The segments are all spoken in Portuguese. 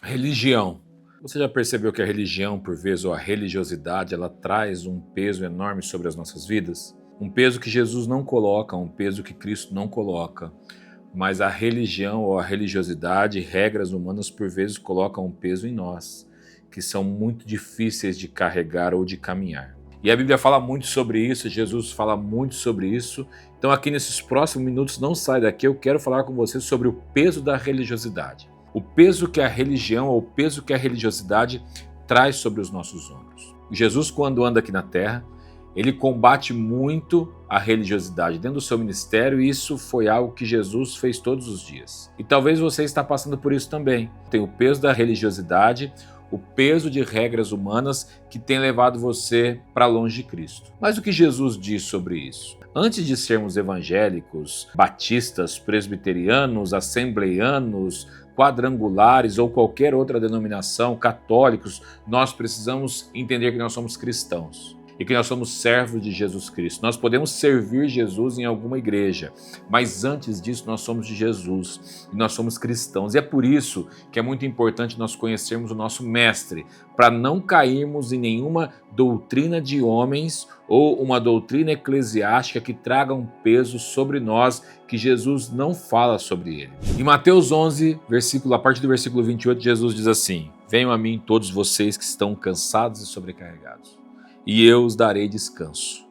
Religião. Você já percebeu que a religião, por vezes, ou a religiosidade, ela traz um peso enorme sobre as nossas vidas? Um peso que Jesus não coloca, um peso que Cristo não coloca. Mas a religião ou a religiosidade, regras humanas, por vezes, colocam um peso em nós, que são muito difíceis de carregar ou de caminhar. E a Bíblia fala muito sobre isso, Jesus fala muito sobre isso. Então aqui nesses próximos minutos, não sai daqui, eu quero falar com você sobre o peso da religiosidade. O peso que a religião ou o peso que a religiosidade traz sobre os nossos ombros. Jesus, quando anda aqui na Terra, ele combate muito a religiosidade dentro do seu ministério, e isso foi algo que Jesus fez todos os dias. E talvez você está passando por isso também. Tem o peso da religiosidade, o peso de regras humanas que tem levado você para longe de Cristo. Mas o que Jesus diz sobre isso? Antes de sermos evangélicos, batistas, presbiterianos, assembleianos, quadrangulares ou qualquer outra denominação, católicos, nós precisamos entender que nós somos cristãos e que nós somos servos de Jesus Cristo. Nós podemos servir Jesus em alguma igreja, mas antes disso nós somos de Jesus e nós somos cristãos. E é por isso que é muito importante nós conhecermos o nosso mestre, para não cairmos em nenhuma doutrina de homens ou uma doutrina eclesiástica que traga um peso sobre nós que Jesus não fala sobre ele. Em Mateus 11, a partir do versículo 28, Jesus diz assim: "Venham a mim todos vocês que estão cansados e sobrecarregados, e eu os darei descanso.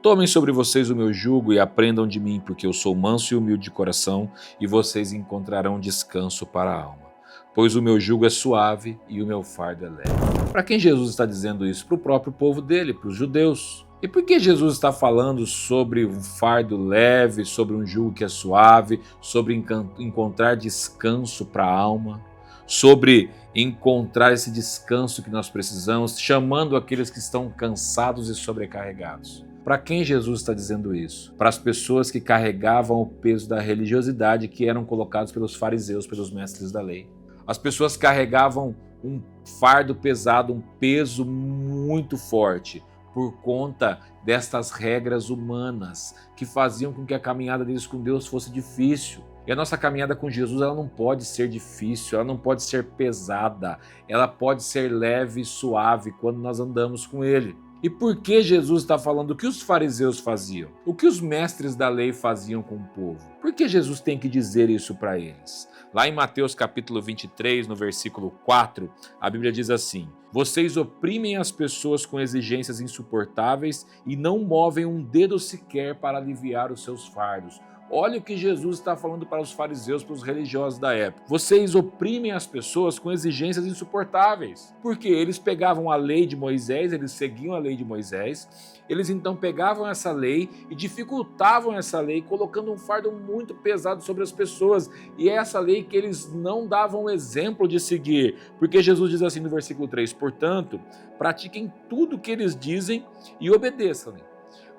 Tomem sobre vocês o meu jugo e aprendam de mim, porque eu sou manso e humilde de coração, e vocês encontrarão descanso para a alma. Pois o meu jugo é suave e o meu fardo é leve." Para quem Jesus está dizendo isso? Para o próprio povo dele, para os judeus. E por que Jesus está falando sobre um fardo leve, sobre um jugo que é suave, sobre encontrar descanso para a alma, sobre encontrar esse descanso que nós precisamos, chamando aqueles que estão cansados e sobrecarregados? Para quem Jesus está dizendo isso? Para as pessoas que carregavam o peso da religiosidade, que eram colocados pelos fariseus, pelos mestres da lei. As pessoas carregavam um fardo pesado, um peso muito forte, por conta destas regras humanas que faziam com que a caminhada deles com Deus fosse difícil. E a nossa caminhada com Jesus, ela não pode ser difícil, ela não pode ser pesada, ela pode ser leve e suave quando nós andamos com Ele. E por que Jesus está falando o que os fariseus faziam? O que os mestres da lei faziam com o povo? Por que Jesus tem que dizer isso para eles? Lá em Mateus capítulo 23, no versículo 4, a Bíblia diz assim: "Vocês oprimem as pessoas com exigências insuportáveis e não movem um dedo sequer para aliviar os seus fardos." Olha o que Jesus está falando para os fariseus, para os religiosos da época. Vocês oprimem as pessoas com exigências insuportáveis. Porque eles pegavam a lei de Moisés, eles seguiam a lei de Moisés, eles então pegavam essa lei e dificultavam essa lei, colocando um fardo muito pesado sobre as pessoas. E é essa lei que eles não davam exemplo de seguir. Porque Jesus diz assim no versículo 3, "Portanto, pratiquem tudo o que eles dizem e obedeçam-lhe,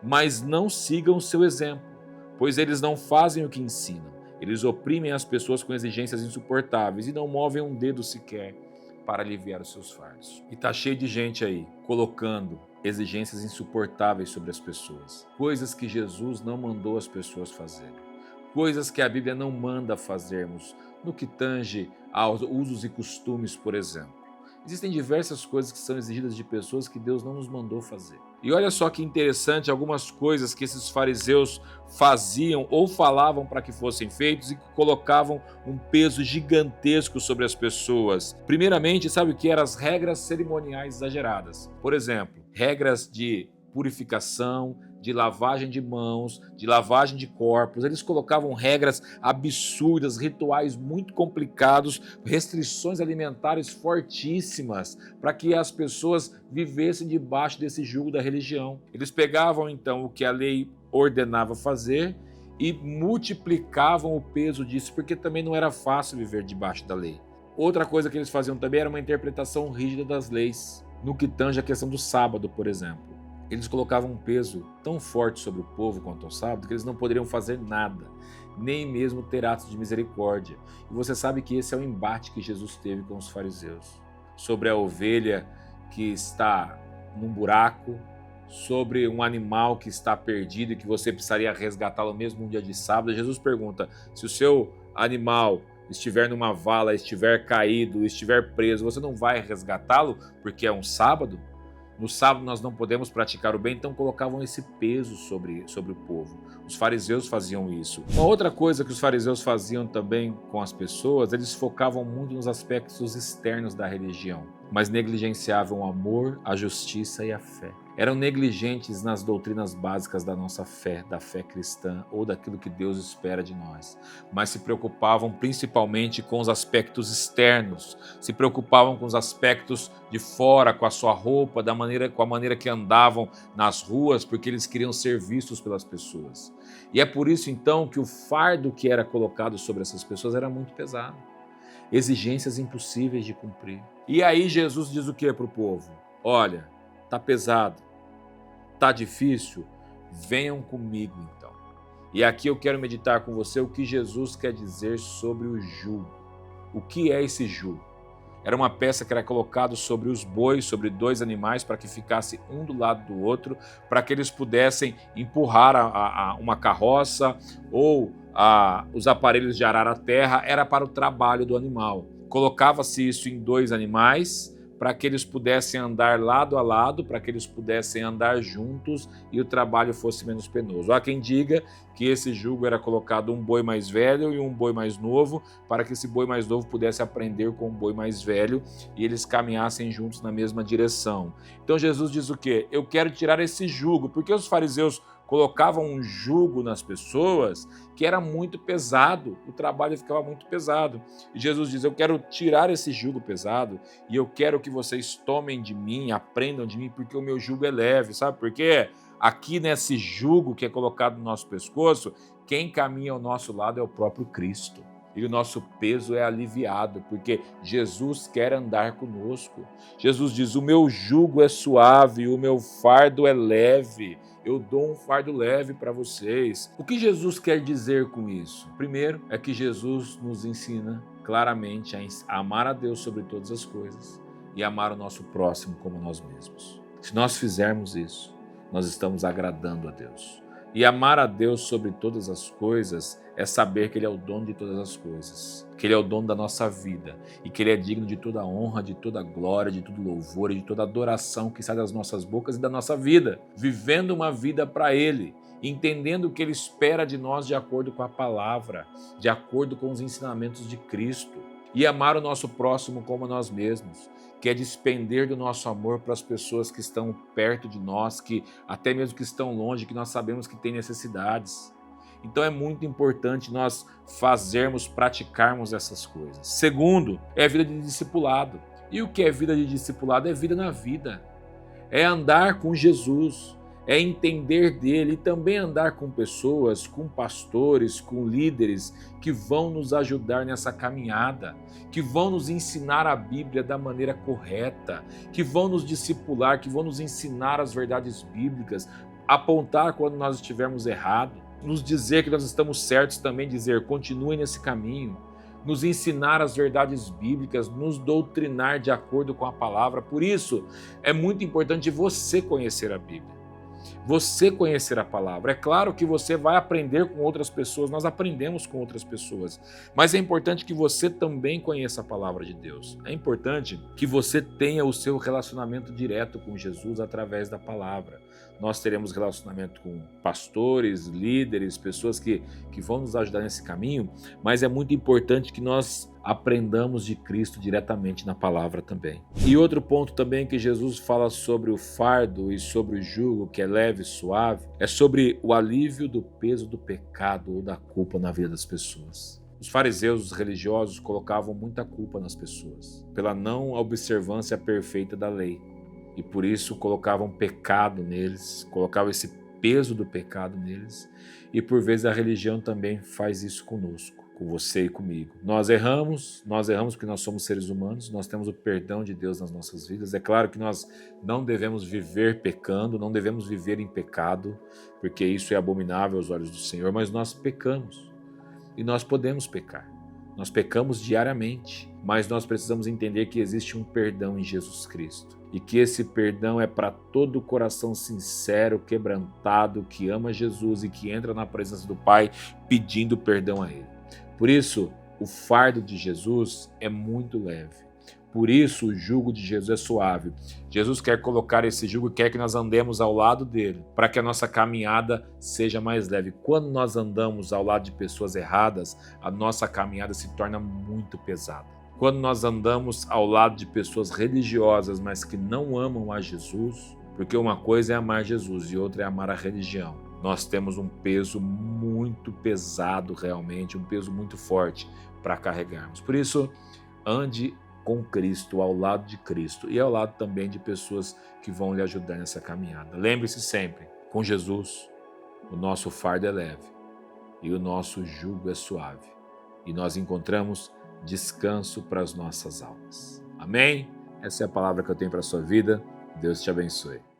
mas não sigam o seu exemplo, pois eles não fazem o que ensinam. Eles oprimem as pessoas com exigências insuportáveis e não movem um dedo sequer para aliviar os seus fardos." E tá cheio de gente aí colocando exigências insuportáveis sobre as pessoas, coisas que Jesus não mandou as pessoas fazerem, coisas que a Bíblia não manda fazermos, no que tange aos usos e costumes, por exemplo. Existem diversas coisas que são exigidas de pessoas que Deus não nos mandou fazer. E olha só que interessante algumas coisas que esses fariseus faziam ou falavam para que fossem feitos e que colocavam um peso gigantesco sobre as pessoas. Primeiramente, sabe o que eram? As regras cerimoniais exageradas. Por exemplo, regras de purificação, de lavagem de mãos, de lavagem de corpos. Eles colocavam regras absurdas, rituais muito complicados, restrições alimentares fortíssimas, para que as pessoas vivessem debaixo desse jugo da religião. Eles pegavam então o que a lei ordenava fazer e multiplicavam o peso disso, porque também não era fácil viver debaixo da lei. Outra coisa que eles faziam também era uma interpretação rígida das leis, no que tange a questão do sábado, por exemplo. Eles colocavam um peso tão forte sobre o povo quanto ao sábado que eles não poderiam fazer nada, nem mesmo ter atos de misericórdia. E você sabe que esse é o embate que Jesus teve com os fariseus, sobre a ovelha que está num buraco, sobre um animal que está perdido e que você precisaria resgatá-lo mesmo um dia de sábado. Jesus pergunta: se o seu animal estiver numa vala, estiver caído, estiver preso, você não vai resgatá-lo porque é um sábado? No sábado nós não podemos praticar o bem, então colocavam esse peso sobre o povo. Os fariseus faziam isso. Uma outra coisa que os fariseus faziam também com as pessoas, eles focavam muito nos aspectos externos da religião, mas negligenciavam o amor, a justiça e a fé. Eram negligentes nas doutrinas básicas da nossa fé, da fé cristã ou daquilo que Deus espera de nós, mas se preocupavam principalmente com os aspectos externos, se preocupavam com os aspectos de fora, com a sua roupa, com a maneira que andavam nas ruas, porque eles queriam ser vistos pelas pessoas. E é por isso então que o fardo que era colocado sobre essas pessoas era muito pesado, exigências impossíveis de cumprir. E aí Jesus diz o que para o povo? Olha, tá pesado, tá difícil? Venham comigo então. E aqui eu quero meditar com você o que Jesus quer dizer sobre o jugo. O que é esse jugo? Era uma peça que era colocada sobre os bois, sobre dois animais, para que ficasse um do lado do outro, para que eles pudessem empurrar uma carroça ou os aparelhos de arar a terra. Era para o trabalho do animal. Colocava-se isso em dois animais, para que eles pudessem andar lado a lado, para que eles pudessem andar juntos e o trabalho fosse menos penoso. Há quem diga que esse jugo era colocado um boi mais velho e um boi mais novo, para que esse boi mais novo pudesse aprender com o boi mais velho e eles caminhassem juntos na mesma direção. Então Jesus diz o quê? Eu quero tirar esse jugo, porque os fariseus colocavam um jugo nas pessoas que era muito pesado, o trabalho ficava muito pesado. E Jesus diz, eu quero tirar esse jugo pesado e eu quero que vocês tomem de mim, aprendam de mim, porque o meu jugo é leve, sabe por quê? Aqui nesse jugo que é colocado no nosso pescoço, quem caminha ao nosso lado é o próprio Cristo. E o nosso peso é aliviado, porque Jesus quer andar conosco. Jesus diz, o meu jugo é suave, o meu fardo é leve. Eu dou um fardo leve para vocês. O que Jesus quer dizer com isso? Primeiro, é que Jesus nos ensina claramente a amar a Deus sobre todas as coisas e amar o nosso próximo como nós mesmos. Se nós fizermos isso, nós estamos agradando a Deus. E amar a Deus sobre todas as coisas é saber que Ele é o dono de todas as coisas, que Ele é o dono da nossa vida e que Ele é digno de toda honra, de toda glória, de todo louvor e de toda adoração que sai das nossas bocas e da nossa vida, vivendo uma vida para Ele, entendendo o que Ele espera de nós de acordo com a palavra, de acordo com os ensinamentos de Cristo, e amar o nosso próximo como nós mesmos, que é despender do nosso amor para as pessoas que estão perto de nós, que até mesmo que estão longe, que nós sabemos que têm necessidades. Então é muito importante nós praticarmos essas coisas. Segundo, é a vida de discipulado. E o que é vida de discipulado? É vida na vida. É andar com Jesus, é entender dele e também andar com pessoas, com pastores, com líderes que vão nos ajudar nessa caminhada, que vão nos ensinar a Bíblia da maneira correta, que vão nos discipular, que vão nos ensinar as verdades bíblicas, apontar quando nós estivermos errados, nos dizer que nós estamos certos também, dizer continuem nesse caminho, nos ensinar as verdades bíblicas, nos doutrinar de acordo com a palavra. Por isso, é muito importante você conhecer a Bíblia, você conhecer a palavra. É claro que você vai aprender com outras pessoas, nós aprendemos com outras pessoas, mas é importante que você também conheça a palavra de Deus. É importante que você tenha o seu relacionamento direto com Jesus através da palavra. Nós teremos relacionamento com pastores, líderes, pessoas que vão nos ajudar nesse caminho, mas é muito importante que nós aprendamos de Cristo diretamente na palavra também. E outro ponto também que Jesus fala sobre o fardo e sobre o jugo, que é leve e suave, é sobre o alívio do peso do pecado ou da culpa na vida das pessoas. Os fariseus, os religiosos, colocavam muita culpa nas pessoas pela não observância perfeita da lei. E por isso colocavam pecado neles, colocavam esse peso do pecado neles. E por vezes a religião também faz isso conosco, com você e comigo. Nós erramos porque nós somos seres humanos, nós temos o perdão de Deus nas nossas vidas. É claro que nós não devemos viver pecando, não devemos viver em pecado, porque isso é abominável aos olhos do Senhor, mas nós pecamos e nós podemos pecar. Nós pecamos diariamente, mas nós precisamos entender que existe um perdão em Jesus Cristo. E que esse perdão é para todo o coração sincero, quebrantado, que ama Jesus e que entra na presença do Pai pedindo perdão a Ele. Por isso, O fardo de Jesus é muito leve. Por isso o jugo de Jesus é suave. Jesus quer colocar esse jugo, quer que nós andemos ao lado dele, para que a nossa caminhada seja mais leve. Quando nós andamos ao lado de pessoas erradas, a nossa caminhada se torna muito pesada. Quando nós andamos ao lado de pessoas religiosas, mas que não amam a Jesus, porque uma coisa é amar Jesus e outra é amar a religião, nós temos um peso muito pesado realmente, um peso muito forte para carregarmos. Por isso, ande com Cristo, ao lado de Cristo e ao lado também de pessoas que vão lhe ajudar nessa caminhada. Lembre-se sempre, com Jesus, o nosso fardo é leve e o nosso jugo é suave. E nós encontramos descanso para as nossas almas. Amém? Essa é a palavra que eu tenho para a sua vida. Deus te abençoe.